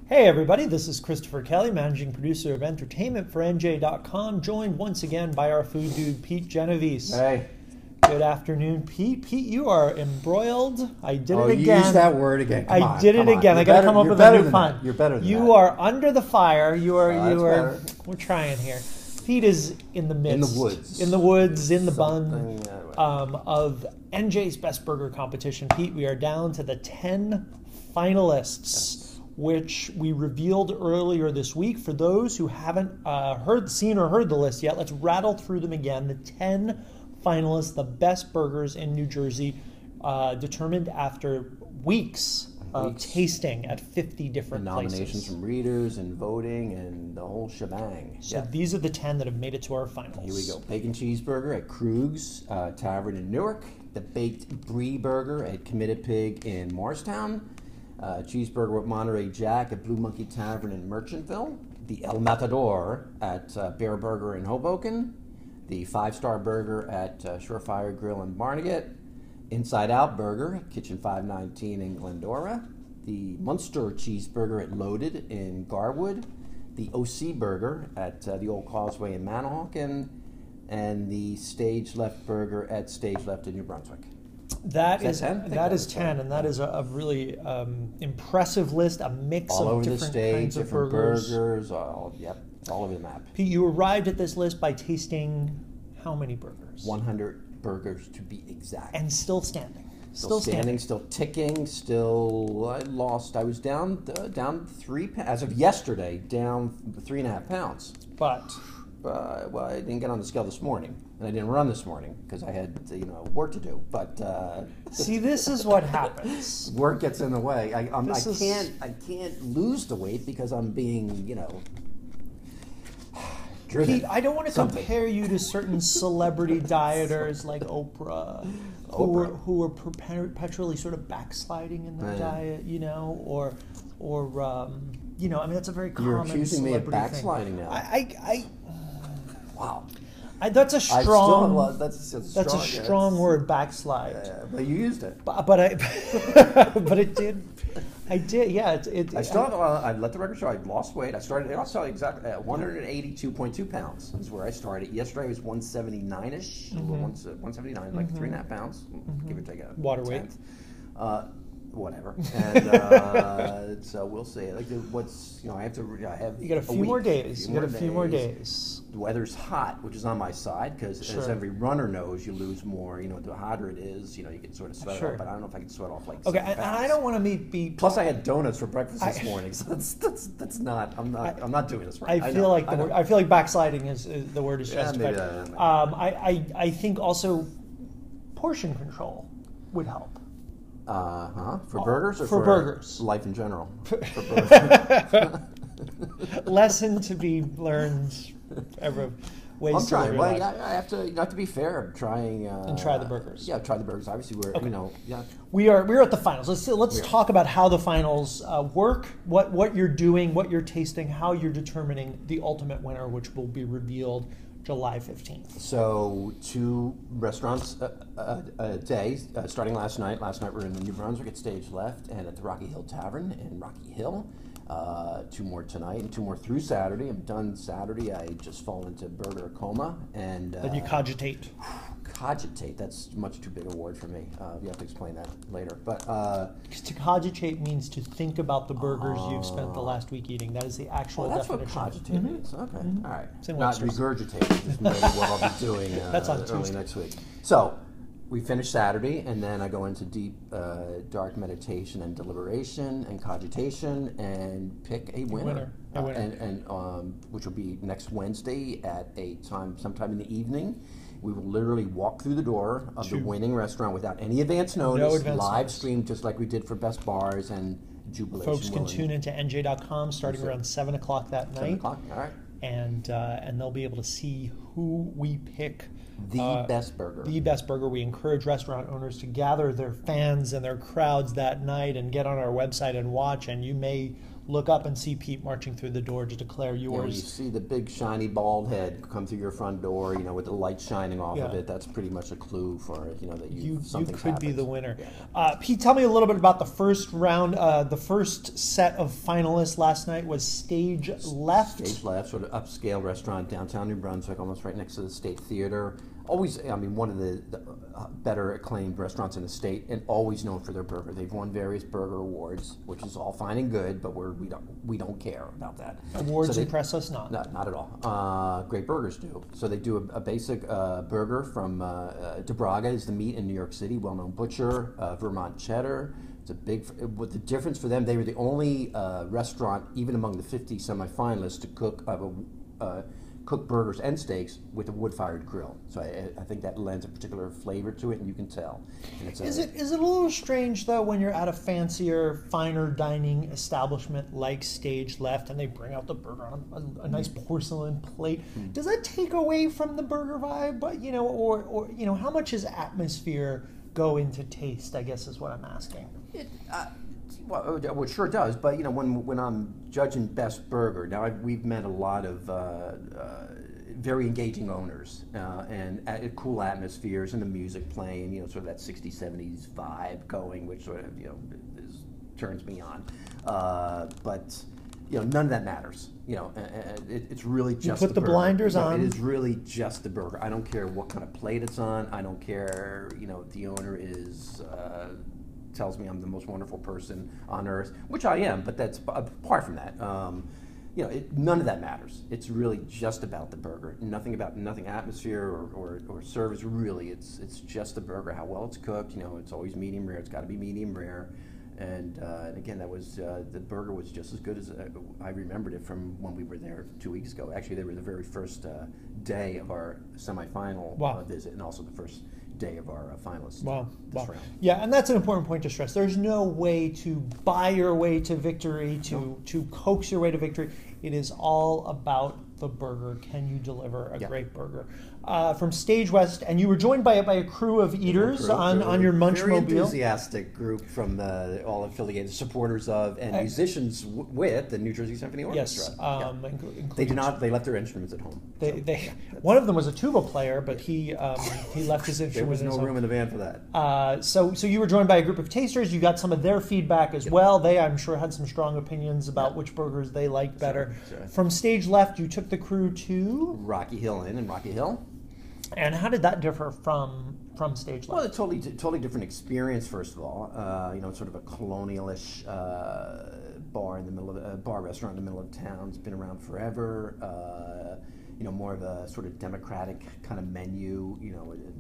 Hey everybody, this is Christopher Kelly, managing producer of entertainment for NJ.com, joined once again by our food dude, Pete Genovese. Hey. Good afternoon, Pete. Pete, you are embroiled. I did it again. You used that word again. Come on, I did it again. I got to come up with a new pun. You're better than that. You are under the fire. You are. Better. We're trying here. Pete is in the midst. In the woods. In the woods, in the bun of NJ's Best Burger competition. Pete, we are down to the 10 finalists. Yes. Which we revealed earlier this week. For those who haven't seen or heard the list yet, let's rattle through them again. The 10 finalists, the best burgers in New Jersey, determined after weeks of tasting at 50 different places. Nominations from readers and voting and the whole shebang. So these are the 10 that have made it to our finals. Here we go. Bacon cheeseburger at Krug's Tavern in Newark. The baked brie burger at Committed Pig in Morristown. Cheeseburger with Monterey Jack at Blue Monkey Tavern in Merchantville. The El Matador at Bear Burger in Hoboken. The 5-Star Burger at Surefire Grill in Barnegat. Inside Out Burger at Kitchen 519 in Glendora. The Munster Cheeseburger at Loaded in Garwood. The OC Burger at the Old Causeway in Manahawkin. And the Stage Left Burger at Stage Left in New Brunswick. That is 10, and that is a really impressive list, a mix all of over different the state, kinds of different burgers. All over the map. Pete, you arrived at this list by tasting how many burgers? 100 burgers to be exact. And still standing. Still standing, still ticking, still I was down 3 pounds, as of yesterday, down 3.5 pounds. But well, I didn't get on the scale this morning, and I didn't run this morning because I had work to do. But see, this is what happens. Work gets in the way. I can't lose the weight because I'm being driven. Pete, I don't want to compare you to certain celebrity dieters like Oprah, who are perpetually sort of backsliding in their diet, or I mean that's a very common. You're accusing me of backsliding thing. now. Wow. That's a strong. That's a strong word, backslide. But you used it. But it did. I did. Yeah. I still have. I let the record show. I lost weight. I started exactly at 182.2 pounds. Is where I started. Yesterday I was 179ish. 179, like 3.5 pounds, give or take a water weight. Whatever, and so we'll see. Like, I have to. I have. You got a few more days. You got a few more days. The weather's hot, which is on my side because, as every runner knows, you lose more. The hotter it is, you can sort of sweat off. But I don't know if I can sweat off like. Okay, and I don't want to be. Plus, I had donuts for breakfast this morning, so that's not. I'm not doing this right. I feel like backsliding is the word is justified. I think also portion control would help. For burgers or for burgers? Life in general. For burgers. Lesson to be learned. Ways I'm trying. Well, I have to be fair. I'm trying. And try the burgers. Yeah, try the burgers. Obviously, we're at the finals. Let's talk about how the finals work. What you're doing, what you're tasting, how you're determining the ultimate winner, which will be revealed July 15th. So 2 restaurants a day, starting last night. Last night we were in the New Brunswick at Stage Left and at the Rocky Hill Tavern in Rocky Hill. 2 more tonight and 2 more through Saturday. I'm done Saturday. I just fall into burger coma. And then you cogitate. Cogitate, that's much too big a word for me. You have to explain that later. But to cogitate means to think about the burgers you've spent the last week eating. That is the actual definition. That's what cogitate means. Okay, all right. Not regurgitate is maybe what I'll be doing that's on early next week. So we finish Saturday, and then I go into deep, dark meditation and deliberation and cogitation and pick a winner. Which will be next Wednesday at sometime in the evening. We will literally walk through the door of the winning restaurant without any advance notice, live stream just like we did for Best Bars and Jubilation. Folks can tune into NJ.com starting around 7 o'clock that night. 7 o'clock, all right. And they'll be able to see who we pick. The best burger. The best burger. We encourage restaurant owners to gather their fans and their crowds that night and get on our website and watch. And you may look up and see Pete marching through the door to declare You know, you yours. see the big shiny bald head come through your front door, with the light shining off of Yeah. it. That's pretty much a clue for that You something's could be happened. the winner. Yeah. Pete, tell me a little bit about the first round. The first set of finalists last night was Stage Left. Stage Left, sort of upscale restaurant downtown New Brunswick, almost right next to the State Theater. Always, one of the better acclaimed restaurants in the state, and always known for their burger. They've won various burger awards, which is all fine and good, but we don't care about that. Awards impress us not. No, not at all. Great burgers do. So they do a basic burger from DeBraga is the meat in New York City, well-known butcher, Vermont cheddar. It's a big. What the difference for them? They were the only restaurant, even among the 50 semifinalists, to cook burgers and steaks with a wood-fired grill. So I think that lends a particular flavor to it, and you can tell. And it's Is it a little strange, though, when you're at a fancier, finer dining establishment like Stage Left and they bring out the burger on a nice porcelain plate? Does that take away from the burger vibe? But, or how much does atmosphere go into taste, I guess is what I'm asking. Well, it sure does. But when I'm judging best burger, now we've met a lot of very engaging owners and cool atmospheres and the music playing, sort of that 60s, 70s vibe going, which sort of turns me on. But none of that matters. It's really just put the burger. blinders on. It is really just the burger. I don't care what kind of plate it's on. I don't care, if the owner is tells me I'm the most wonderful person on earth, which I am. But that's apart from that. None of that matters. It's really just about the burger. Nothing atmosphere or service. Really, it's just the burger. How well it's cooked. It's always medium rare. It's got to be medium rare. And again, that was the burger was just as good as I remembered it from when we were there 2 weeks ago. Actually, they were the very first day of our semifinal visit, and also the first day of our finalists. Wow. Round. Yeah, and that's an important point to stress. There's no way to buy your way to victory, to coax your way to victory. It is all about the burger. Can you deliver a great burger? From Stage West, and you were joined by a crew of eaters on your Munchmobile. Very enthusiastic group from all affiliated supporters of and musicians with the New Jersey Symphony Orchestra. Yes, they do not. They left their instruments at home. One of them was a tuba player, but he left his instrument. There was no room in the van for that. So you were joined by a group of tasters. You got some of their feedback as well. They, I'm sure, had some strong opinions about which burgers they liked better. Sure. From Stage Left, you took the crew to Rocky Hill Inn in Rocky Hill. And how did that differ from Stage Left? Well, a totally different experience. First of all, sort of a colonialish bar in the middle of bar restaurant in the middle of town. It's been around forever. More of a sort of democratic kind of menu.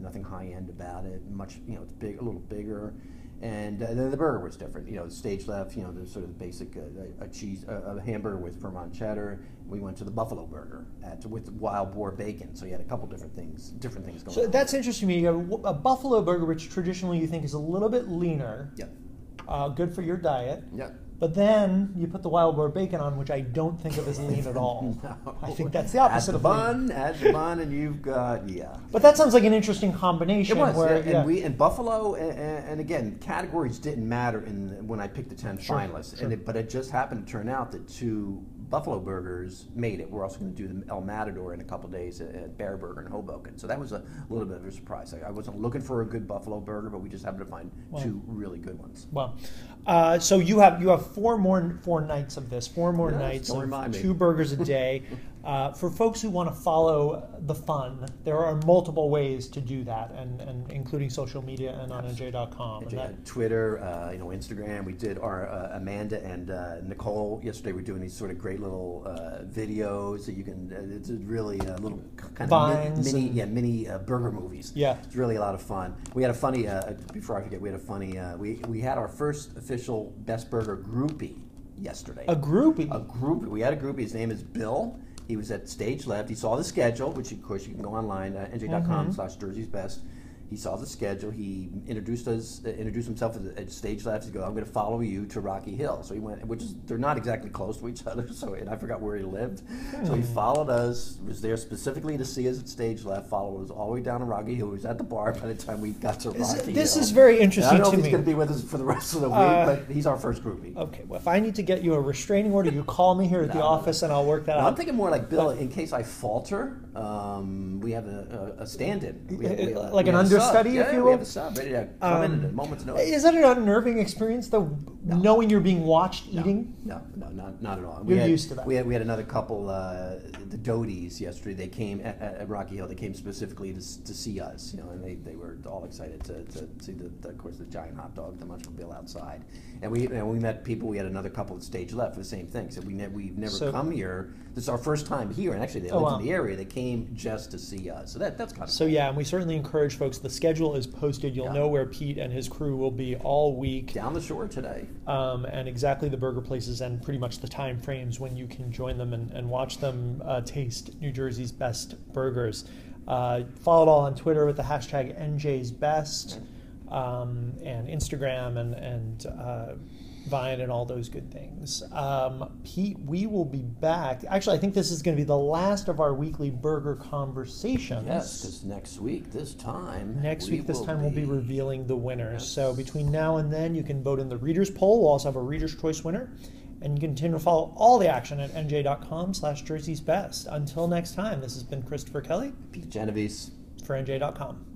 Nothing high end about it. Much, it's big, a little bigger. And then the burger was different. Stage Left, the sort of basic a hamburger with Vermont cheddar. We went to the buffalo burger with wild boar bacon. So you had a couple different things going on. So that's interesting to me. You have a buffalo burger, which traditionally you think is a little bit leaner. Yep. Good for your diet. Yep. But then you put the wild boar bacon on, which I don't think of as lean at all. No. I think that's the opposite add of lean. Add the bun, and you've got But that sounds like an interesting combination. It was, where, and Buffalo, and again, categories didn't matter when I picked the 10 finalists. Sure. But it just happened to turn out that 2 Buffalo burgers made it. We're also going to do the El Matador in a couple days at Bear Burger in Hoboken. So that was a little bit of a surprise. I wasn't looking for a good Buffalo burger, but we just happened to find 2 really good ones. Well, so you have 4 nights of this, 4 more nights of 2 burgers a day. For folks who want to follow the fun, there are multiple ways to do that, and including social media and on NJ.com. Twitter, Instagram. We did our Amanda and Nicole yesterday. We're doing these sort of great little videos that you can. It's really a little kind Vines of mini burger movies. Yeah, it's really a lot of fun. We had a funny. Before I forget, we had a funny. We had our first official Best Burger groupie yesterday. A groupie. We had a groupie. His name is Bill. He was at Stage Left. He saw the schedule, which of course you can go online, NJ.com/Jersey's Best. He saw the schedule. He introduced himself at stage left. He go, I'm going to follow you to Rocky Hill. So he went, they're not exactly close to each other. So, and I forgot where he lived. So he followed us. Was there specifically to see us at stage left. Followed us all the way down to Rocky Hill. He was at the bar by the time we got to Rocky Hill. This is very interesting to me. I don't know if he's going to be with us for the rest of the week, but he's our first groupie. Okay, well, if I need to get you a restraining order, you call me here at the office and I'll work that out. I'm thinking more like, Bill, in case I falter, we have a stand-in. Like an understudy, if you will? We have a sub ready to come in at a moment's notice. Is that an unnerving experience, though, knowing you're being watched eating? No, not at all. You're used to that. We had another couple, the Doties, yesterday. They came at Rocky Hill. They came specifically to see us, and they were all excited to see, of course, the giant hot dog, the Munchmobile outside. And we met people. We had another couple at stage left for the same thing. So we've never come here. This is our first time here, and actually they lived in the area. They came just to see us. So that's kind of so cool. Yeah, and we certainly encourage folks. The schedule is posted. You'll know where Pete and his crew will be all week. Down the shore today. And exactly the burger places and pretty much the time frames when you can join them and watch them taste New Jersey's best burgers. Follow it all on Twitter with the hashtag NJ'sBest, and Instagram and Vine and all those good things. Pete, we will be back. Actually, I think this is going to be the last of our weekly burger conversations. Yes, because next week, this time, we'll be revealing the winners. Yes. So between now and then, you can vote in the Reader's Poll. We'll also have a Reader's Choice winner. And you can continue to follow all the action at NJ.com/Jersey's Best. Until next time, this has been Christopher Kelly. Pete Genovese. For NJ.com.